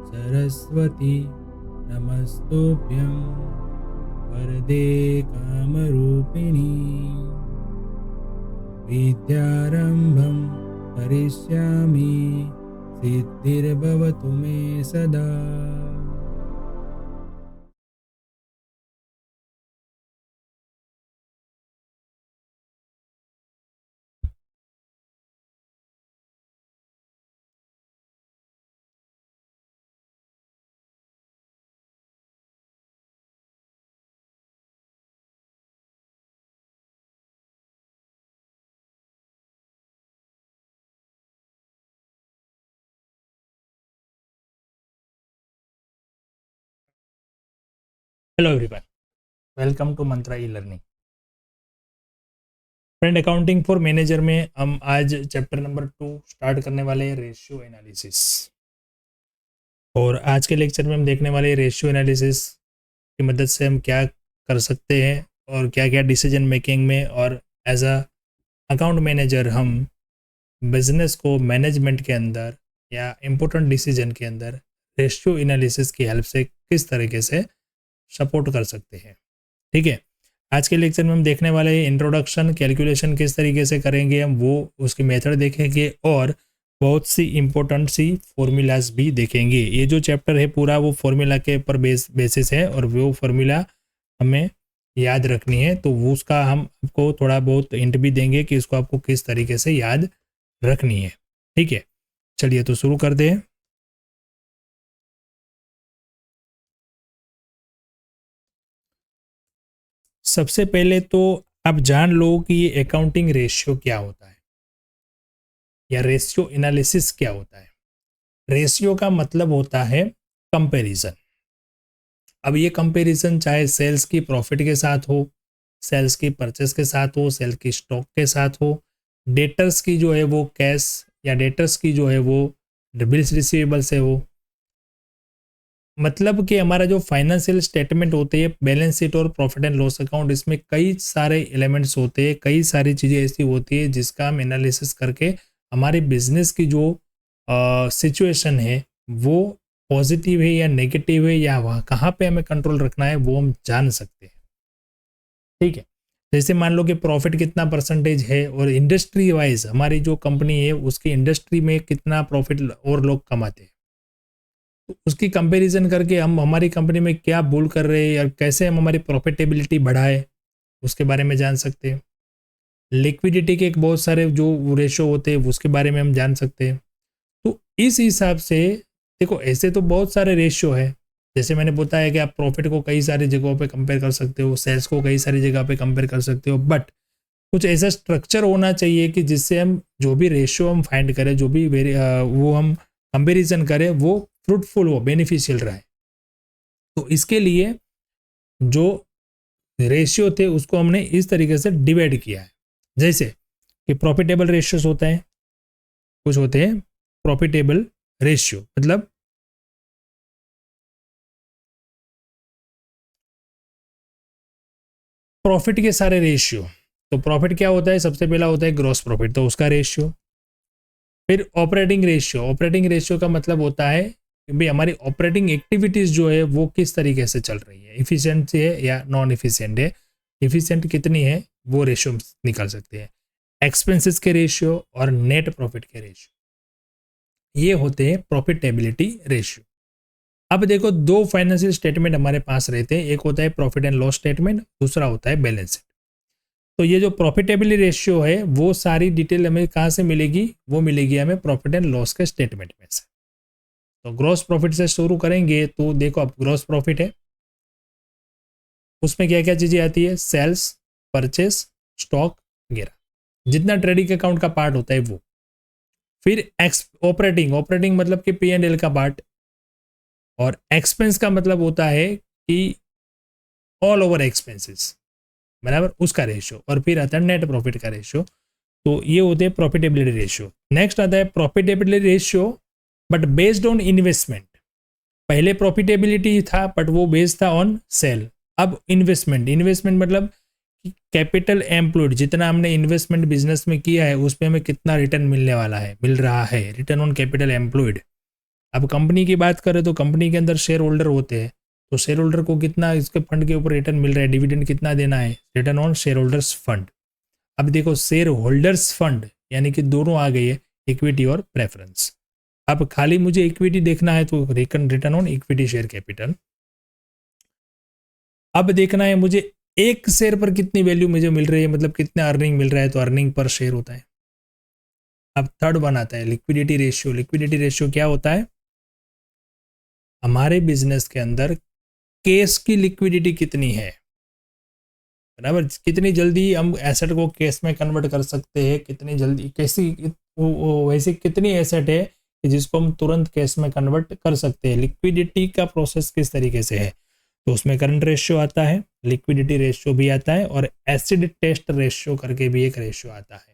सरस्वती नमस्तुभ्यं वरदे कामरूपिणी विद्यारम्भं करिष्यामि सिद्धिर्भवतु मे सदा। Hello everyone, welcome to Mantra e learning. Friend, accounting for manager में हम आज चैप्टर नंबर 2 स्टार्ट करने वाले हैं, रेशियो एनालिसिस। और आज के लेक्चर में हम देखने वाले हैं रेशियो एनालिसिस की मदद से हम क्या कर सकते हैं और क्या क्या डिसीजन मेकिंग में और एज अ अकाउंट मैनेजर हम बिजनेस को मैनेजमेंट के अंदर या इम्पोर्टेंट डिसीजन के अंदर रेशियो एनालिसिस की हेल्प से किस तरीके से सपोर्ट कर सकते हैं। ठीक है, आज के लेक्चर में हम देखने वाले हैं इंट्रोडक्शन, कैलकुलेशन किस तरीके से करेंगे हम, वो उसकी मेथड देखेंगे और बहुत सी इंपॉर्टेंट सी फॉर्मूलाज भी देखेंगे। ये जो चैप्टर है पूरा वो फॉर्मूला के ऊपर बेसिस है और वो फॉर्मूला हमें याद रखनी है, तो वो उसका हम आपको थोड़ा बहुत हिंट भी देंगे कि इसको आपको किस तरीके से याद रखनी है। ठीक है, चलिए तो शुरू कर दें। सबसे पहले तो आप जान लो कि ये अकाउंटिंग रेशियो क्या होता है या रेशियो एनालिसिस क्या होता है। रेशियो का मतलब होता है कंपैरिजन। अब ये कंपैरिजन चाहे सेल्स की प्रॉफिट के साथ हो, सेल्स की परचेस के साथ हो, सेल की स्टॉक के साथ हो, डेटर्स की जो है वो कैश या डेटर्स की जो है वो बिल्स रिसीवेबल से हो। मतलब कि हमारा जो फाइनेंशियल स्टेटमेंट होते हैं, बैलेंस शीट और प्रॉफिट एंड लॉस अकाउंट, इसमें कई सारे एलिमेंट्स होते हैं, कई सारी चीज़ें ऐसी होती है जिसका हम एनालिसिस करके हमारे बिजनेस की जो सिचुएशन है वो पॉजिटिव है या नेगेटिव है या वहाँ कहाँ पे हमें कंट्रोल रखना है वो हम जान सकते हैं। ठीक है, जैसे मान लो कि प्रॉफिट कितना परसेंटेज है और इंडस्ट्री वाइज हमारी जो कंपनी है उसकी इंडस्ट्री में कितना प्रॉफिट और लोग कमाते हैं, तो उसकी कंपैरिजन करके हम हमारी कंपनी में क्या भूल कर रहे हैं या कैसे हम हमारी प्रॉफिटेबिलिटी बढ़ाए उसके बारे में जान सकते हैं। लिक्विडिटी के एक बहुत सारे जो रेशो होते हैं उसके बारे में हम जान सकते हैं। तो इस हिसाब से देखो, ऐसे तो बहुत सारे रेशियो है, जैसे मैंने बताया कि आप प्रॉफिट को कई सारी जगहों पे कंपेयर कर सकते हो, सेल्स को कई सारी जगह पे कंपेयर कर सकते हो, बट कुछ ऐसा स्ट्रक्चर होना चाहिए कि जिससे हम जो भी रेशियो हम फाइंड करें, जो भी वो हम कंपेरिजन करें वो फ्रूटफुल हो, बेनिफिशियल रहे। तो इसके लिए जो रेशियो थे उसको हमने इस तरीके से डिवाइड किया है। जैसे कि प्रॉफिटेबल रेशियोज होते हैं, कुछ होते हैं प्रॉफिटेबल रेशियो, मतलब प्रॉफिट के सारे रेशियो। तो प्रॉफिट क्या होता है, सबसे पहला होता है ग्रॉस प्रॉफिट, तो उसका रेशियो। फिर ऑपरेटिंग रेशियो, ऑपरेटिंग रेशियो का मतलब होता है कि भाई हमारी ऑपरेटिंग एक्टिविटीज जो है वो किस तरीके से चल रही है, इफिशिएंट है या नॉन इफिशिएंट है, इफिशिएंट कितनी है वो रेशियो निकाल सकते हैं। एक्सपेंसेस के रेशियो और नेट प्रॉफिट के रेशियो, ये होते हैं प्रॉफिटेबिलिटी रेशियो। अब देखो, दो फाइनेंशियल स्टेटमेंट हमारे पास रहते हैं, एक होता है प्रॉफिट एंड लॉस स्टेटमेंट, दूसरा होता है बैलेंस शीट। तो ये जो प्रॉफिटेबिलिटी रेशियो है वो सारी डिटेल हमें कहाँ से मिलेगी, वो मिलेगी हमें प्रॉफिट एंड लॉस के स्टेटमेंट में से। तो ग्रॉस प्रॉफिट से शुरू करेंगे, तो देखो अब ग्रॉस प्रॉफिट है, उसमें क्या क्या चीज़ें आती है, सेल्स, परचेस, स्टॉक वगैरह, जितना ट्रेडिंग अकाउंट का पार्ट होता है वो। फिर ऑपरेटिंग, ऑपरेटिंग मतलब कि P&L का पार्ट, और एक्सपेंस का मतलब होता है कि ऑल ओवर एक्सपेंसेस, बराबर, उसका रेशियो। और फिर आता है नेट प्रॉफिट का रेशियो। तो ये होते हैं प्रॉफिटेबिलिटी रेशियो। नेक्स्ट आता है profitability ratio but based on investment. पहले प्रॉफिटेबिलिटी था बट वो बेस्ड था ऑन सेल। अब इन्वेस्टमेंट, इन्वेस्टमेंट मतलब कैपिटल एम्प्लॉयड, जितना हमने इन्वेस्टमेंट बिजनेस में किया है उस पे हमें कितना रिटर्न मिलने वाला है, मिल रहा है, रिटर्न ऑन कैपिटल एम्प्लॉयड। अब कंपनी की बात करें तो कंपनी के अंदर शेयर होल्डर होते हैं, तो शेयर होल्डर को कितना इसके फंड के ऊपर रिटर्न मिल रहा है, डिविडेंड कितना देना है, return on share holders fund. अब देखो शेयर होल्डर्स फंड यानी कि दोनों आ गई है, इक्विटी और प्रेफरेंस। अब खाली मुझे इक्विटी देखना है तो return on equity share capital. अब देखना है मुझे एक शेयर पर कितनी वैल्यू मुझे मिल रही है, मतलब कितना अर्निंग मिल रहा है, तो अर्निंग पर शेयर होता है। अब थर्ड वन आता है लिक्विडिटी रेशियो। लिक्विडिटी रेशियो क्या होता है, हमारे बिजनेस के अंदर कैश की लिक्विडिटी कितनी है, बराबर, कितनी जल्दी हम एसेट को कैश में कन्वर्ट कर सकते हैं, कितनी जल्दी कैसी वैसे कितनी एसेट है कि जिसको हम तुरंत कैश में कन्वर्ट कर सकते हैं। लिक्विडिटी का प्रोसेस किस तरीके से है, तो उसमें करंट रेशियो आता है, लिक्विडिटी रेशियो भी आता है, और एसिड टेस्ट रेशियो करके भी एक रेशियो आता है।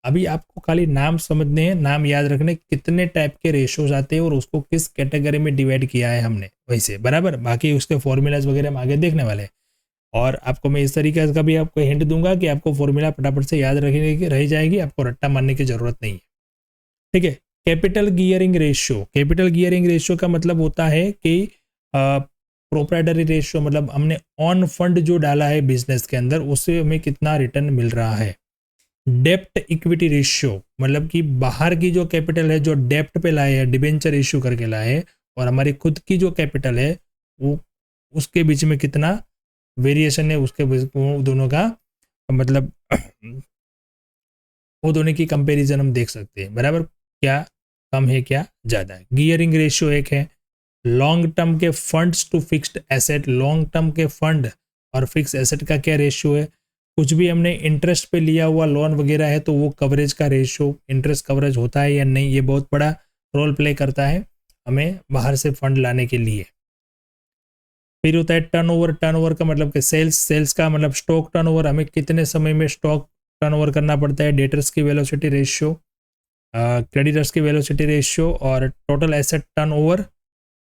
अभी आपको खाली नाम समझने हैं, नाम याद रखने कितने टाइप के रेशियोज आते हैं और उसको किस कैटेगरी में डिवाइड किया है हमने वैसे, बराबर। बाकी उसके फॉर्मूलाज वगैरह हम आगे देखने वाले हैं, और आपको मैं इस तरीके का भी आपको हिंट दूंगा कि आपको फॉर्मूला फटाफट से याद रखने की रह जाएगी, आपको रट्टा मारने की जरूरत नहीं है, ठीक है। Capital gearing ratio. Capital gearing ratio का मतलब होता है कि प्रोप्राइटरी रेशियो, मतलब हमने ऑन फंड जो डाला है बिजनेस के अंदर उससे हमें कितना रिटर्न मिल रहा है। डेप्ट इक्विटी रेशियो, मतलब कि बाहर की जो कैपिटल है जो डेप्ट पे लाए हैं, डिबेंचर इश्यू करके लाए हैं, और हमारी खुद की जो कैपिटल है वो उसके बीच में कितना वेरिएशन है, उसके वो दोनों का मतलब वो दोनों की कंपैरिजन हम देख सकते हैं, बराबर, क्या कम है क्या ज़्यादा है। गियरिंग रेशियो एक है। लॉन्ग टर्म के funds to fixed asset, long term के फंड और फिक्स एसेट का क्या रेशियो है। कुछ भी हमने इंटरेस्ट पे लिया हुआ लोन वगैरह है तो वो कवरेज का रेशियो, इंटरेस्ट कवरेज होता है या नहीं, ये बहुत बड़ा रोल प्ले करता है हमें बाहर से फंड लाने के लिए। फिर होता है टर्नओवर। टर्नओवर का मतलब कि सेल्स का मतलब स्टॉक टर्नओवर, हमें कितने समय में स्टॉक टर्नओवर करना पड़ता है। डेटर्स की वेलोसिटी रेशियो, क्रेडिटर्स की वेलोसिटी रेशियो, और टोटल एसेट टर्नओवर,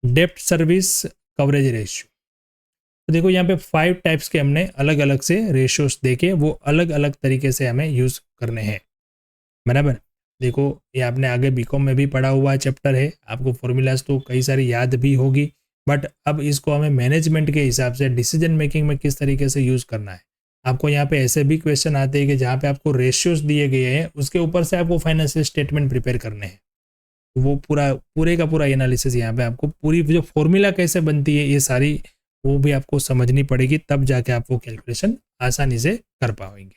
डेप्ट सर्विस कवरेज रेशियो। तो देखो यहाँ पे 5 टाइप्स के हमने अलग अलग से रेशियोज देखे, वो अलग अलग तरीके से हमें यूज करने हैं, बराबर। देखो ये आपने आगे बीकॉम में भी पढ़ा हुआ चैप्टर है, आपको फॉर्मूलाज तो कई सारी याद भी होगी, बट अब इसको हमें मैनेजमेंट के हिसाब से डिसीजन मेकिंग में किस तरीके से यूज करना है। आपको यहाँ पे ऐसे भी क्वेश्चन आते हैं कि जहाँ पे आपको रेशियोज दिए गए हैं उसके ऊपर से आपको फाइनेंशियल स्टेटमेंट प्रिपेयर करने हैं, वो पूरे का पूरा एनालिसिस यहाँ पे आपको, पूरी जो फॉर्मूला कैसे बनती है ये सारी वो भी आपको समझनी पड़ेगी, तब जाके आप वो कैलकुलेशन आसानी से कर पाएंगे,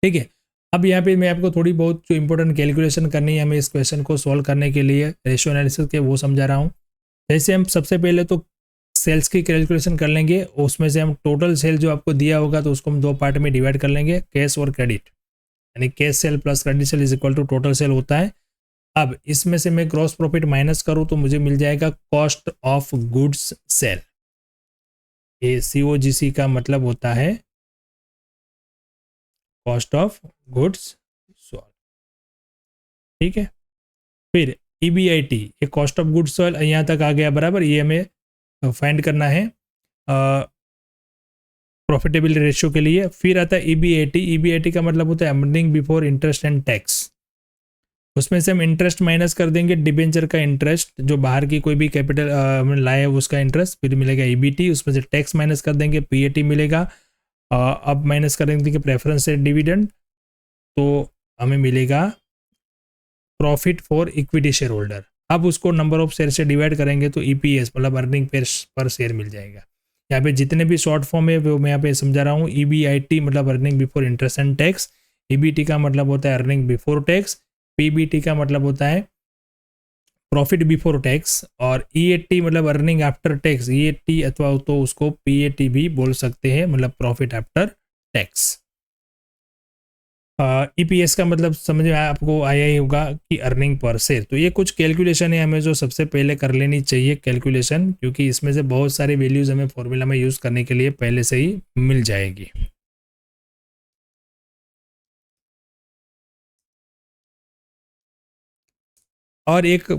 ठीक है। अब यहाँ पे मैं आपको थोड़ी बहुत जो इंपॉर्टेंट कैलकुलेशन करनी है हमें इस क्वेश्चन को सॉल्व करने के लिए रेशियो एनालिसिस के, वो समझा रहा हूँ। जैसे हम सबसे पहले तो सेल्स की कैलकुलेशन कर लेंगे, उसमें से हम टोटल सेल जो आपको दिया होगा तो उसको हम 2 पार्ट में डिवाइड कर लेंगे, कैश और क्रेडिट, यानी cash sale plus credit sale is equal to total sale होता है। अब इसमें से मैं ग्रॉस प्रॉफिट माइनस करूँ तो मुझे मिल जाएगा कॉस्ट ऑफ गुड्स सेल। ये COGC का मतलब होता है कॉस्ट ऑफ गुड्स सोल्ड, ठीक है। फिर EBIT, ये कॉस्ट ऑफ गुड्स सोल्ड यहाँ तक आ गया, बराबर। ये हमें फाइंड करना है प्रॉफिटेबिलिटी रेशियो के लिए। फिर आता है EBIT। EBIT का मतलब होता है earning before interest and tax. उसमें से हम इंटरेस्ट माइनस कर देंगे, डिबेंचर का इंटरेस्ट, जो बाहर की कोई भी कैपिटल लाए है उसका इंटरेस्ट, फिर मिलेगा EBT। उसमें से टैक्स माइनस कर देंगे, PAT मिलेगा। अब माइनस कर देंगे प्रेफरेंस से डिविडेंड, तो हमें मिलेगा profit for equity share holder. अब उसको नंबर ऑफ शेयर से डिवाइड करेंगे तो EPS मतलब अर्निंग पर शेयर मिल जाएगा। यहाँ पे जितने भी शॉर्ट फॉर्म है वो मैं यहाँ पे समझा रहा हूँ। EBIT मतलब earning before interest and tax, EBT का मतलब होता है अर्निंग बिफोर टैक्स, PBT का मतलब होता है प्रॉफिट बिफोर टैक्स, और EAT मतलब अर्निंग आफ्टर टैक्स, EAT अथवा तो उसको PAT भी बोल सकते हैं, मतलब प्रॉफिट आफ्टर टैक्स। EPS का मतलब समझ में आपको आया ही होगा कि अर्निंग पर शेयर। तो ये कुछ कैलकुलेशन है हमें जो सबसे पहले कर लेनी चाहिए कैलकुलेशन, क्योंकि इसमें से बहुत सारी वैल्यूज हमें फॉर्मूला में यूज करने के लिए पहले से ही मिल जाएगी। और एक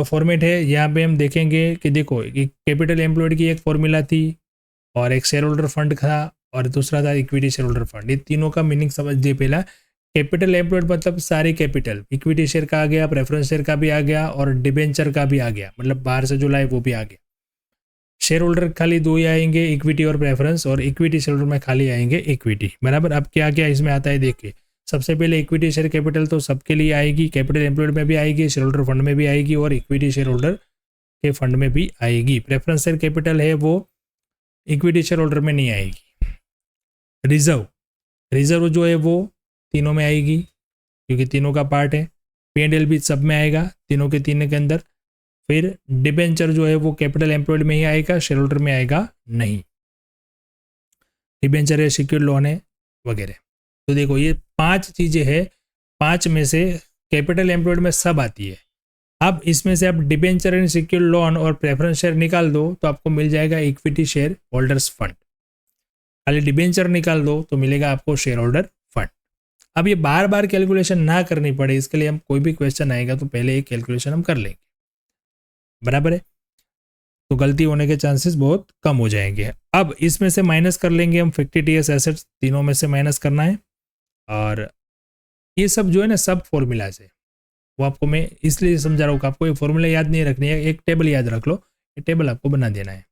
फॉर्मेट है, यहाँ पे हम देखेंगे कि देखो कैपिटल एम्प्लॉयड की एक फॉर्मूला थी और एक शेयर होल्डर फंड था और दूसरा था इक्विटी शेयर होल्डर फंड। ये तीनों का मीनिंग समझ लिए। पहला कैपिटल एम्प्लॉयड मतलब सारी कैपिटल, इक्विटी शेयर का आ गया, प्रेफरेंस शेयर का भी आ गया और डिबेंचर का भी आ गया, मतलब बाहर से जो लाए वो भी आ गया। शेयर होल्डर खाली दो ही आएंगे, इक्विटी और प्रेफरेंस, और इक्विटी शेयर होल्डर में खाली आएंगे इक्विटी, बराबर। अब क्या क्या इसमें आता है देखिए। सबसे पहले इक्विटी शेयर कैपिटल तो सबके लिए आएगी, कैपिटल एम्प्लॉयड में भी आएगी, शेयर होल्डर फंड में भी आएगी और इक्विटी शेयर होल्डर के फंड में भी आएगी। प्रेफरेंस शेयर कैपिटल है वो इक्विटी शेयर होल्डर में नहीं आएगी। रिजर्व जो है वो तीनों में आएगी क्योंकि तीनों का पार्ट है। P&L भी सब में आएगा, तीनों के अंदर। फिर डिबेंचर जो है वो कैपिटल एम्प्लॉयड में ही आएगा, शेयर होल्डर में आएगा नहीं। डिबेंचर है, सिक्योर्ड लोन है वगैरह। तो देखो ये 5 चीजें हैं, 5 में से कैपिटल एम्प्लॉयड में सब आती है। अब इसमें से आप डिबेंचर एंड सिक्योर्ड लोन और प्रेफरेंस शेयर निकाल दो तो आपको मिल जाएगा इक्विटी शेयर होल्डर्स फंड। खाली डिबेंचर निकाल दो तो मिलेगा आपको शेयर होल्डर फंड। अब ये बार बार कैलकुलेशन ना करनी पड़े, इसके लिए हम कोई भी क्वेश्चन आएगा तो पहले एक कैलकुलेशन हम कर लेंगे, बराबर है। तो गलती होने के चांसेस बहुत कम हो जाएंगे। अब इसमें से माइनस कर लेंगे हम फिक्टिटियस एसेट्स, तीनों में से माइनस करना है। और ये सब जो है ना सब फॉर्मूला से, वो आपको मैं इसलिए समझा रहा हूँ कि आपको ये फॉर्मूला याद नहीं रखनी है, एक टेबल याद रख लो, ये टेबल आपको बना देना है।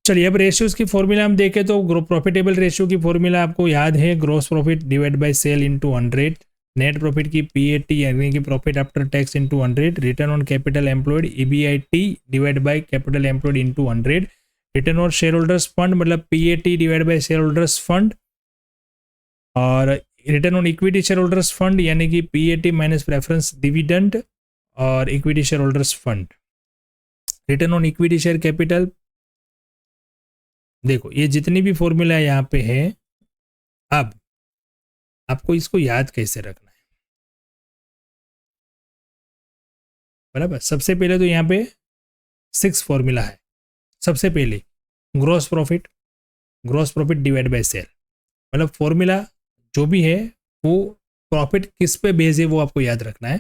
चलिए अब रेशियोज की फॉर्मूला हम देखें तो प्रॉफिटेबल रेशियो की फॉर्मूला आपको याद है, gross profit divide by sale into 100, net profit की PAT यानी कि profit after tax into 100, return on capital employed EBIT divide by capital employed into 100, return on share holders fund मतलब PAT divide by share holders fund, और return on equity share holders fund यानी कि PAT minus preference dividend और equity share holders fund, return on equity share capital. देखो ये जितनी भी formula यहाँ पे है, अब आपको इसको याद कैसे रखना है, बराबर। सबसे पहले तो यहाँ पे 6 फॉर्मूला है। सबसे पहले gross profit divide by sale, मतलब फॉर्मूला जो भी है वो प्रॉफिट किस पे बेस है वो आपको याद रखना है।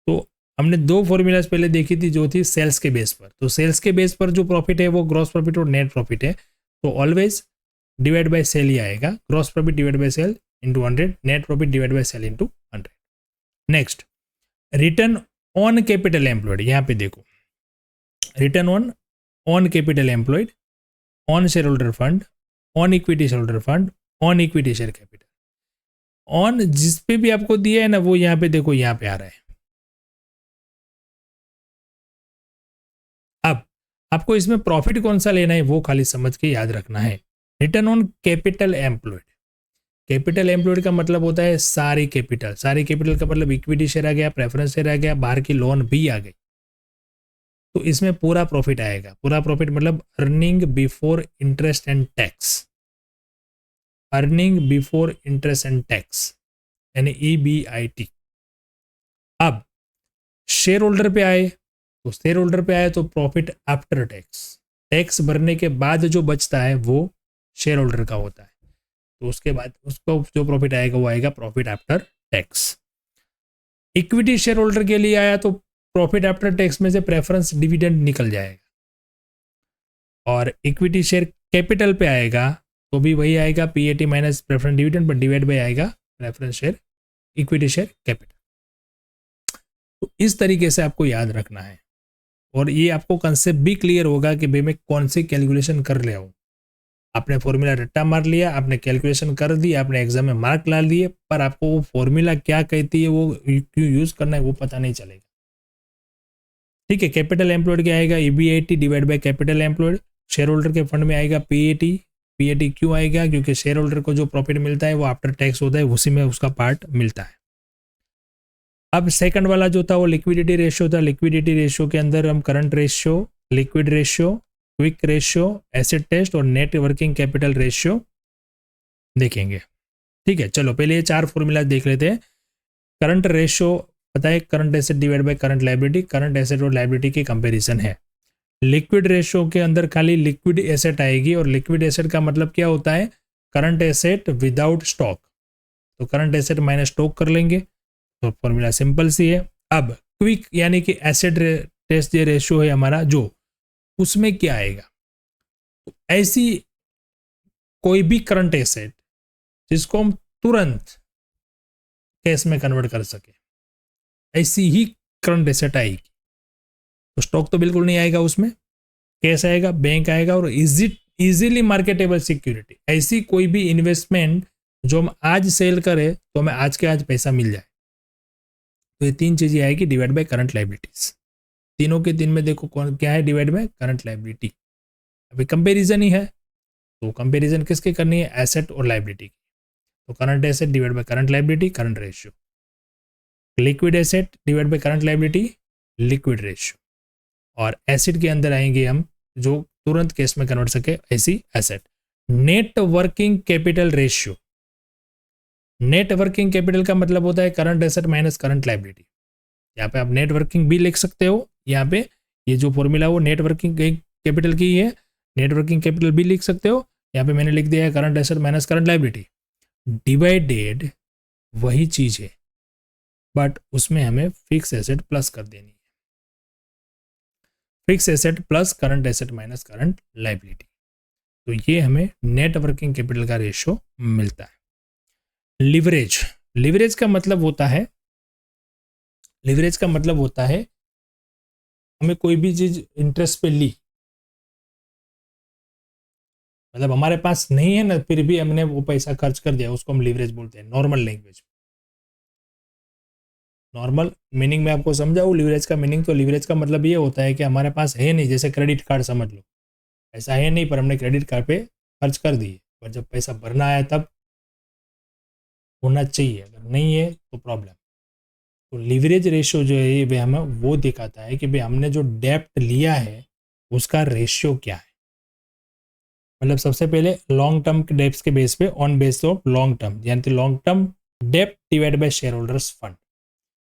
तो हमने 2 फॉर्मूलाज पहले देखी थी जो थी सेल्स के बेस पर। तो सेल्स के बेस पर जो प्रॉफिट है वो ग्रॉस प्रॉफिट और नेट प्रॉफिट है, तो ऑलवेज डिवाइड बाय सेल ही आएगा। Gross profit divide by sale into 100, net profit divide by sale into 100। Next return on capital employed, यहाँ पे देखो return on capital employed, on share holder fund, on equity share holder fund, on equity share capital. On जिस पे भी आपको दिया है ना वो यहाँ पे देखो यहाँ पे आ रहा है। अब आपको इसमें प्रॉफिट कौन सा लेना है वो खाली समझ के याद रखना है। Return on capital employed, capital employed का मतलब होता है सारी कैपिटल। सारी कैपिटल का मतलब इक्विटी शेयर आ गया, प्रेफरेंस शेयर आ गया, बाहर की लोन भी आ गई, तो इसमें पूरा प्रॉफिट आएगा। पूरा प्रॉफिट मतलब earning before interest and tax, earning before interest and tax यानी EBIT। अब शेयर होल्डर पे आए तो शेयर होल्डर पे आए तो प्रॉफिट आफ्टर टैक्स, टैक्स भरने के बाद जो बचता है वो शेयर होल्डर का होता है, तो उसके बाद उसको जो प्रॉफिट आएगा वो आएगा profit after tax. Equity share holder के लिए आया तो प्रॉफिट आफ्टर टैक्स में से प्रेफरेंस डिविडेंड निकल जाएगा, और इक्विटी शेयर कैपिटल पे आएगा तो भी वही आएगा PAT minus preference dividend, but divide by आएगा preference share equity share capital. तो इस तरीके से आपको याद रखना है, और ये आपको कंसेप्ट भी क्लियर होगा कि भाई मैं कौन सी कैलकुलेशन कर रहा हूँ। आपने फॉर्मूला रट्टा मार लिया, आपने कैलकुलेशन कर दी, आपने एग्जाम में मार्क ला लिए, पर आपको वो फॉर्मूला क्या कहती है वो क्यों यूज करना है वो पता नहीं चलेगा। ठीक है, कैपिटल एम्प्लॉयड क्या आएगा EBIT divide by capital employed. Share holder के फंड में आएगा PAT क्यों आएगा क्योंकि शेयर होल्डर को जो प्रॉफिट मिलता है वो आफ्टर टैक्स होता है, उसी में उसका पार्ट मिलता है। अब सेकंड वाला जो था वो लिक्विडिटी रेशियो था। लिक्विडिटी रेशियो के अंदर हम current ratio, liquid ratio, quick ratio, asset test और नेट वर्किंग कैपिटल रेशियो देखेंगे। ठीक है, चलो पहले ये 4 फॉर्मूला देख लेते हैं। करंट रेशियो पता है, current asset divide by current liability, current asset और लायबिलिटी की कंपैरिजन है। लिक्विड रेशियो के अंदर खाली लिक्विड एसेट आएगी, और लिक्विड एसेट का मतलब क्या होता है, करंट एसेट विदाउट स्टॉक। तो करंट एसेट माइनस स्टॉक कर लेंगे, तो फॉर्मूला सिंपल सी है। अब क्विक यानी कि एसेट टेस्ट जो रेशियो है हमारा, जो उसमें क्या आएगा, तो ऐसी कोई भी करंट एसेट जिसको हम तुरंत कैश में कन्वर्ट कर सके, ऐसी ही करंट एसेट आएगी। तो स्टॉक तो बिल्कुल नहीं आएगा, उसमें कैश आएगा, बैंक आएगा और इजीली मार्केटेबल सिक्योरिटी, ऐसी कोई भी इन्वेस्टमेंट जो हम आज सेल करें तो हमें आज के आज पैसा मिल जाए। तो ये तीन चीजें आएगी डिवाइड बाय करंट लाइबिलिटीज। तीनों के तीन में देखो कौन क्या है, डिवाइड बाय करंट लाइबिलिटी। अभी कंपेरिजन ही है, तो कंपेरिजन किसकी करनी है, एसेट और लाइबिलिटी की। तो current asset divide by current liability, current ratio. Liquid asset divide by current liability, liquid ratio. और एसिड के अंदर आएंगे हम जो तुरंत कैश में कन्वर्ट सके, ऐसी asset. Net working capital ratio, net working capital का मतलब होता है current asset minus current liability. यहाँ पे आप नेट वर्किंग भी लिख सकते हो, यहाँ पे ये जो फॉर्मूला वो नेट वर्किंग कैपिटल की है, नेट वर्किंग कैपिटल भी लिख सकते हो। यहाँ पे मैंने लिख दिया है current asset minus current liability divided, वही चीज है बट उसमें हमें फिक्स एसेट प्लस कर देनी है, fix asset plus current asset minus current liability. तो ये हमें नेट वर्किंग कैपिटल का रेशियो मिलता है। लिवरेज, लिवरेज का मतलब होता है, लिवरेज का मतलब होता है हमें कोई भी चीज इंटरेस्ट पे ली, मतलब हमारे पास नहीं है ना, फिर भी हमने वो पैसा खर्च कर दिया, उसको हम लिवरेज बोलते हैं नॉर्मल लैंग्वेज। नॉर्मल मीनिंग में आपको समझाऊं लिवरेज का मीनिंग, तो लिवरेज का मतलब ये होता है कि हमारे पास है नहीं, जैसे क्रेडिट कार्ड समझ लो, ऐसा है नहीं पर हमने क्रेडिट कार्ड पे खर्च कर दिए, पर जब पैसा भरना आया तब होना चाहिए, अगर नहीं है तो प्रॉब्लम। तो लिवरेज रेशियो जो है वे हमें वो दिखाता है कि भाई हमने जो डेप्ट लिया है उसका रेशियो क्या है। मतलब सबसे पहले लॉन्ग टर्म के डेप्ट के बेस पे, on base of long term, यानी लॉन्ग टर्म डेप्ट divide by share holders fund.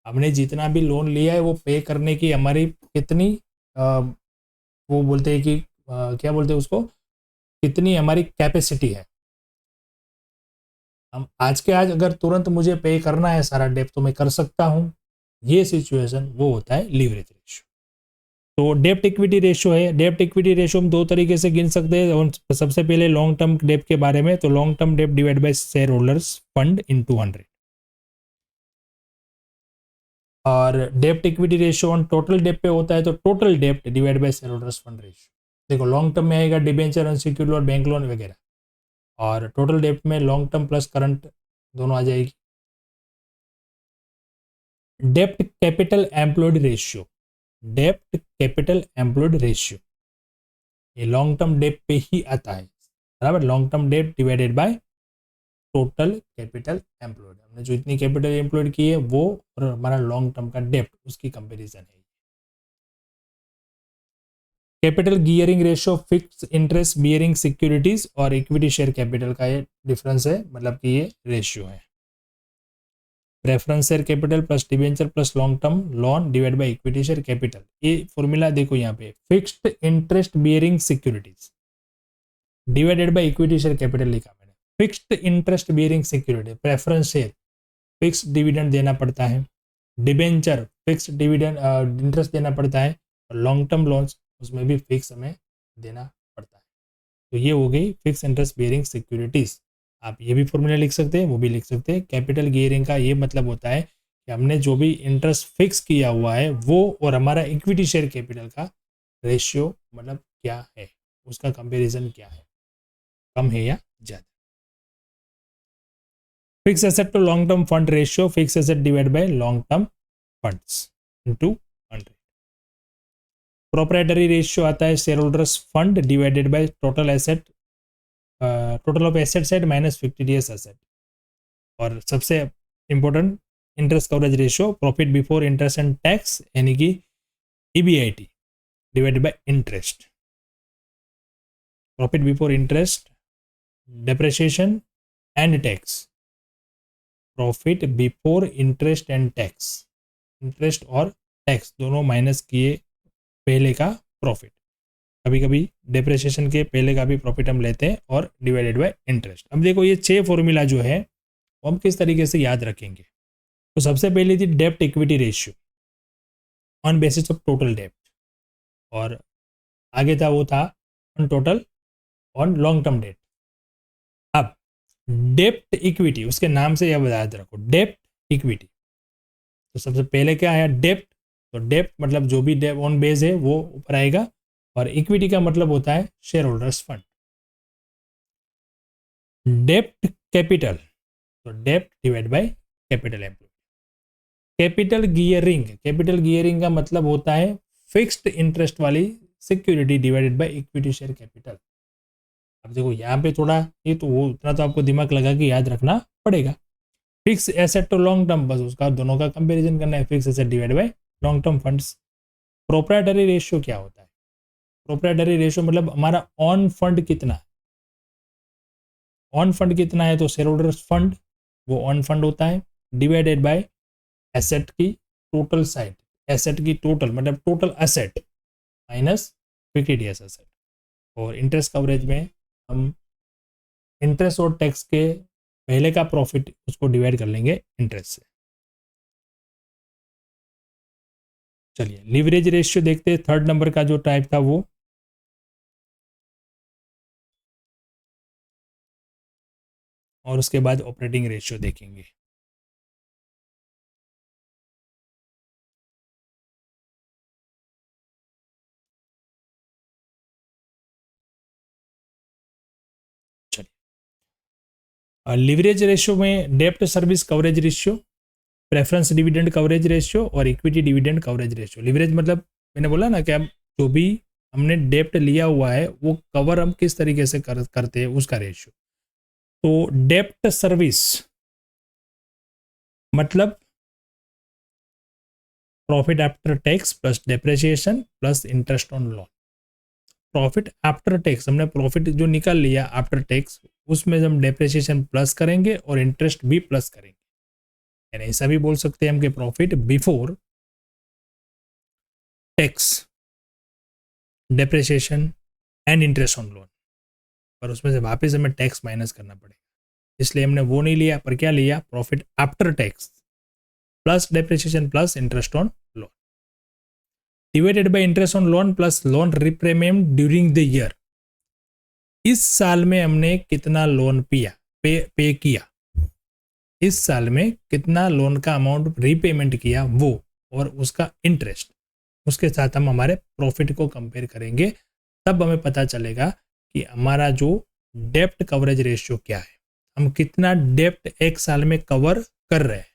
हमने जितना भी लोन लिया है वो पे करने की हमारी कितनी वो बोलते हैं कि क्या बोलते हैं उसको, कितनी हमारी कैपेसिटी है। हम आज के आज अगर तुरंत मुझे पे करना है सारा डेप्ट तो मैं कर सकता हूँ, ये सिचुएशन वो होता है लिवरेज रेशियो। तो डेप्ट इक्विटी रेशियो है, डेप्ट इक्विटी रेशियो हम दो तरीके से गिन सकते हैं। सबसे पहले लॉन्ग टर्म डेप्ट के बारे में, तो लॉन्ग टर्म डेप्ट divide by share holders fund into 100, और डेप्ट इक्विटी रेशियो ऑन टोटल डेप्ट पे होता है तो total dept divide by share holders fund ratio. देखो लॉन्ग टर्म में आएगा debenture, unsecured loan, bank loan वगैरह, और टोटल डेप्ट में लॉन्ग टर्म प्लस करंट दोनों आ जाएगी। डेप्ट कैपिटल एम्प्लॉयड रेशियो, डेप्ट कैपिटल एम्प्लॉयड रेशियो ये लॉन्ग टर्म डेप्ट पे ही आता है, बराबर। Long term dept divided by total capital employed, हमने जो इतनी कैपिटल एम्प्लॉयड की है वो और हमारा लॉन्ग टर्म का डेप्ट, उसकी कंपैरिजन है। Capital gearing ratio, fix interest bearing securities और इक्विटी शेयर कैपिटल का ये डिफरेंस है, मतलब कि ये रेशियो है। Preference share capital plus debenture plus long term loan divide by equity share capital, ये फॉर्मूला देखो यहाँ पे, fixed interest bearing securities divided by equity share capital लिखा मैंने। Fixed interest bearing security, preference share fix dividend देना पड़ता है, debenture fix dividend interest देना पड़ता है, और लॉन्ग टर्म लोन्स उसमें भी फिक्स हमें देना पड़ता है। तो ये हो गई फिक्स इंटरेस्ट बियरिंग सिक्योरिटीज। आप ये भी फॉर्मूला लिख सकते हैं, वो भी लिख सकते हैं। कैपिटल गियरिंग का ये मतलब होता है कि हमने जो भी इंटरेस्ट फिक्स किया हुआ है वो और हमारा इक्विटी शेयर कैपिटल का रेशियो मतलब क्या है, उसका कंपेरिजन क्या है, कम है या ज़्यादा। Fix asset to long term fund ratio, fix asset divide by long term funds into 100। Proprietary ratio आता है share holders fund divided by total asset, total of asset side minus 50 days asset. और सबसे important interest coverage ratio, profit before interest and tax यानी कि EBIT divided by interest, profit before interest depreciation and tax, profit before interest and tax, interest और tax दोनों minus किए पहले का profit, कभी कभी डेप्रिसिएशन के पहले का भी प्रॉफिट हम लेते हैं, और डिवाइडेड बाय इंटरेस्ट। अब देखो ये 6 फॉर्मूला जो है वो हम किस तरीके से याद रखेंगे। तो सबसे पहले थी डेप्ट equity ratio on basis of total डेप्ट, और आगे था वो था on total on long term debt. Dept equity, उसके नाम से यह याद रखो, डेप्ट इक्विटी। तो सबसे पहले क्या है, डेप्ट। तो डेप्ट मतलब जो भी डेप ऑन बेस है वो ऊपर आएगा, और इक्विटी का मतलब होता है शेयर होल्डर्स फंड। डेप्ट कैपिटल, तो डेप्ट divide by capital employ. Capital gearing, capital gearing का मतलब होता है फिक्स्ड इंटरेस्ट वाली security divided by equity share capital. अब देखो यहाँ पे थोड़ा ये तो वो उतना तो आपको दिमाग लगा के याद रखना पड़ेगा। फिक्स एसेट तो लॉन्ग टर्म, बस उसका दोनों का कंपैरिजन करना है, fix asset divide by long term funds. Proprietary ratio क्या होता है, प्रोप्राइटरी रेशियो मतलब हमारा ऑन फंड कितना है, ऑन फंड कितना है, तो शेयर होल्डर्स फंड वो ऑन फंड होता है, डिवाइडेड बाय एसेट की टोटल साइड, एसेट की टोटल मतलब टोटल एसेट माइनस फिक्टिडियस एसेट। और इंटरेस्ट कवरेज में हम इंटरेस्ट और टैक्स के पहले का प्रॉफिट उसको डिवाइड कर लेंगे इंटरेस्ट से। चलिए लीवरेज रेशियो देखते हैं, थर्ड नंबर का जो टाइप था वो। और उसके बाद ऑपरेटिंग रेशियो देखेंगे। लीवरेज रेशियो में डेप्ट service coverage ratio, preference dividend coverage ratio और equity dividend coverage ratio. Leverage मतलब मैंने बोला ना कि अब जो भी हमने डेप्ट लिया हुआ है वो कवर हम किस तरीके से करते हैं उसका रेशियो। तो डेप्ट सर्विस मतलब profit after tax plus depreciation plus interest on loan. Profit after tax हमने प्रॉफिट जो निकाल लिया आफ्टर टैक्स, उसमें हम डेप्रिसिएशन प्लस करेंगे और इंटरेस्ट भी प्लस करेंगे। यानी ऐसा भी बोल सकते हैं हम कि profit before tax depreciation and interest on loan, पर उसमें से वापस हमें टैक्स माइनस करना पड़ेगा, इसलिए हमने वो नहीं लिया, पर क्या लिया, profit after tax plus depreciation plus interest on loan divided by interest on loan plus lone repayment during the year. इस साल में हमने कितना लोन पे किया, इस साल में कितना लोन का अमाउंट रीपेमेंट किया वो, और उसका इंटरेस्ट, उसके साथ हम हमारे प्रॉफिट को कंपेयर करेंगे, तब हमें पता चलेगा कि हमारा जो डेप्ट कवरेज रेशियो क्या है, हम कितना डेप्ट एक साल में कवर कर रहे हैं।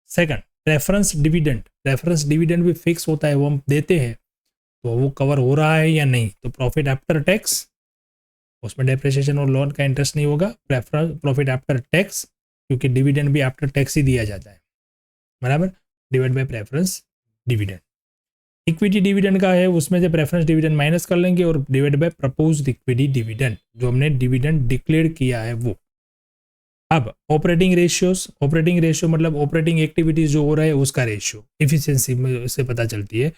Second, reference dividend, reference dividend भी फिक्स होता है, वो हम देते हैं, तो वो कवर हो रहा है या नहीं। तो प्रॉफिट आफ्टर टैक्स, उसमें डेप्रिसिएशन और लोन का इंटरेस्ट नहीं होगा, प्रॉफिट आफ्टर टैक्स, क्योंकि डिविडेंड भी आफ्टर टैक्स ही दिया जाता है, बराबर, divide by preference dividend. Equity dividend का है, उसमें से प्रेफरेंस डिविडेंड माइनस कर लेंगे और divide by proposed equity dividend, जो हमने डिविडेंड डिक्लेयर किया है वो। अब ऑपरेटिंग रेशियोज, ऑपरेटिंग रेशियो मतलब ऑपरेटिंग एक्टिविटीज जो हो रहा है उसका रेशियो, इफिशिएंसी में से पता चलती है।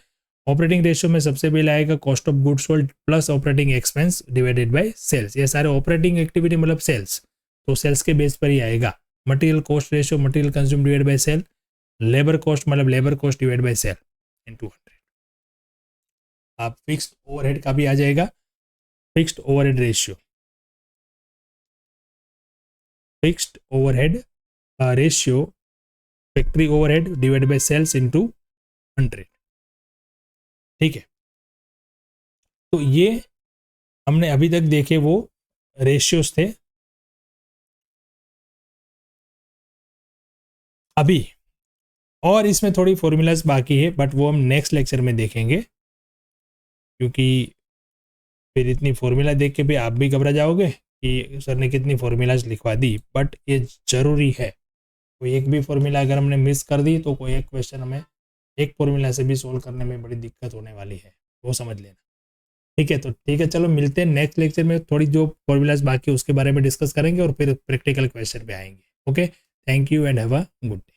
ऑपरेटिंग रेशियो में सबसे पहले आएगा cost of goods sold plus operating expense divided by sales. ये सारे ऑपरेटिंग एक्टिविटी मतलब सेल्स, तो सेल्स के बेस पर ही आएगा। Material cost ratio, material consume divide by sale. Labour cost मतलब labour cost divide by sale into 100। आप फिक्स्ड ओवरहेड का भी आ जाएगा, fixed overhead ratio, fixed overhead ratio, factory overhead divide by sales into 100। ठीक है, तो ये हमने अभी तक देखे वो रेशियोज थे। अभी और इसमें थोड़ी फॉर्मूलाज बाकी है, बट वो हम नेक्स्ट लेक्चर में देखेंगे, क्योंकि फिर इतनी फॉर्मूला देख के भी आप भी घबरा जाओगे कि सर ने कितनी फॉर्मूलाज लिखवा दी, बट ये जरूरी है। कोई एक भी फॉर्मूला अगर हमने मिस कर दी तो कोई एक क्वेश्चन हमें एक फॉर्मूला से भी सोल्व करने में बड़ी दिक्कत होने वाली है, वो समझ लेना। ठीक है, तो ठीक है, चलो मिलते हैं नेक्स्ट लेक्चर में, थोड़ी जो फॉर्मूलाज बाकी उसके बारे में डिस्कस करेंगे और फिर प्रैक्टिकल क्वेश्चन पे आएंगे। Okay, thank you and have a good day.